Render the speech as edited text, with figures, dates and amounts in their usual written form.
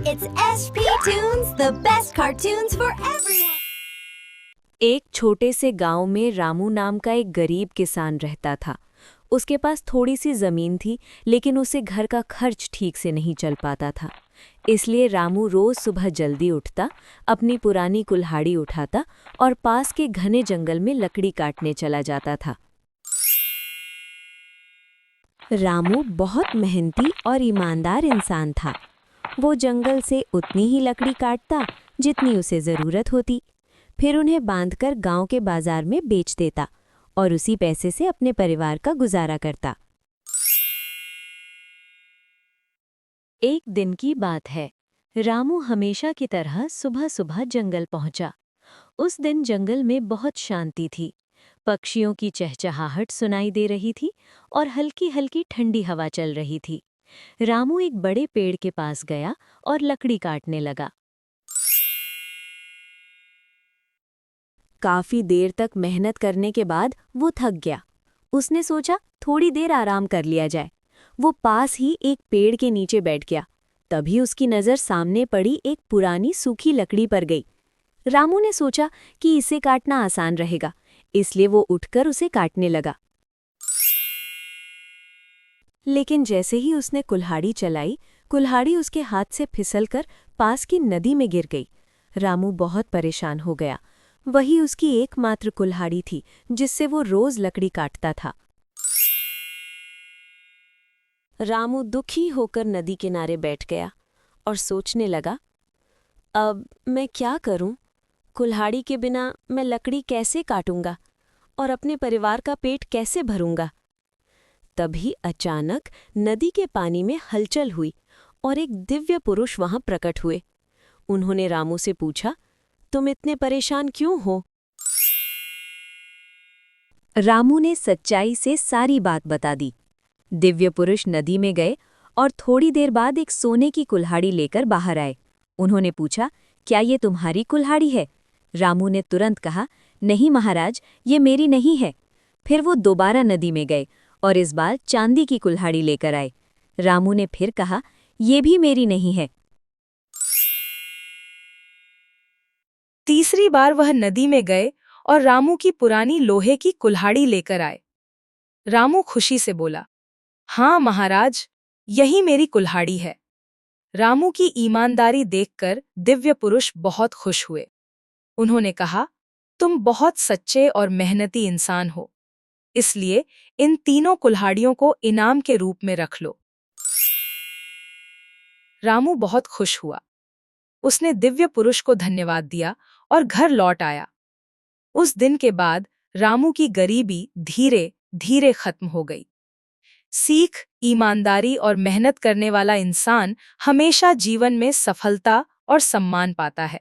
It's SP Tunes, the best cartoons for everyone. एक छोटे से गांव में रामू नाम का एक गरीब किसान रहता था। उसके पास थोड़ी सी जमीन थी, लेकिन उसे घर का खर्च ठीक से नहीं चल पाता था। इसलिए रामू रोज सुबह जल्दी उठता, अपनी पुरानी कुल्हाड़ी उठाता और पास के घने जंगल में लकड़ी काटने चला जाता था। रामू बहुत मेहनती और ईमानदार इंसान था। वो जंगल से उतनी ही लकड़ी काटता जितनी उसे ज़रूरत होती, फिर उन्हें बांधकर गांव के बाजार में बेच देता और उसी पैसे से अपने परिवार का गुजारा करता। एक दिन की बात है। रामू हमेशा की तरह सुबह सुबह जंगल पहुंचा। उस दिन जंगल में बहुत शांति थी। पक्षियों की चहचहाहट सुनाई दे रही थी और हल्की हल्की ठंडी हवा चल रही थी। रामू एक बड़े पेड़ के पास गया और लकड़ी काटने लगा। काफी देर तक मेहनत करने के बाद वो थक गया। उसने सोचा थोड़ी देर आराम कर लिया जाए। वो पास ही एक पेड़ के नीचे बैठ गया। तभी उसकी नज़र सामने पड़ी एक पुरानी सूखी लकड़ी पर गई। रामू ने सोचा कि इसे काटना आसान रहेगा, इसलिए वो उठकर उसे काटने लगा। लेकिन जैसे ही उसने कुल्हाड़ी चलाई, कुल्हाड़ी उसके हाथ से फिसलकर पास की नदी में गिर गई। रामू बहुत परेशान हो गया। वही उसकी एकमात्र कुल्हाड़ी थी जिससे वो रोज लकड़ी काटता था। रामू दुखी होकर नदी किनारे बैठ गया और सोचने लगा, अब मैं क्या करूं? कुल्हाड़ी के बिना मैं लकड़ी कैसे काटूंगा और अपने परिवार का पेट कैसे भरूंगा? तभी अचानक नदी के पानी में हलचल हुई और एक दिव्य पुरुष वहां प्रकट हुए। उन्होंने रामू से पूछा, तुम इतने परेशान क्यों हो? रामू ने सच्चाई से सारी बात बता दी। दिव्य पुरुष नदी में गए और थोड़ी देर बाद एक सोने की कुल्हाड़ी लेकर बाहर आए। उन्होंने पूछा, क्या ये तुम्हारी कुल्हाड़ी है? रामू ने तुरंत कहा, नहीं महाराज, ये मेरी नहीं है। फिर वो दोबारा नदी में गए और इस बार चांदी की कुल्हाड़ी लेकर आए। रामू ने फिर कहा, ये भी मेरी नहीं है। तीसरी बार वह नदी में गए और रामू की पुरानी लोहे की कुल्हाड़ी लेकर आए। रामू खुशी से बोला, हाँ महाराज, यही मेरी कुल्हाड़ी है। रामू की ईमानदारी देखकर दिव्य पुरुष बहुत खुश हुए। उन्होंने कहा, तुम बहुत सच्चे और मेहनती इंसान हो, इसलिए इन तीनों कुल्हाड़ियों को इनाम के रूप में रख लो। रामू बहुत खुश हुआ। उसने दिव्य पुरुष को धन्यवाद दिया और घर लौट आया। उस दिन के बाद रामू की गरीबी धीरे धीरे खत्म हो गई। सीख, ईमानदारी और मेहनत करने वाला इंसान हमेशा जीवन में सफलता और सम्मान पाता है।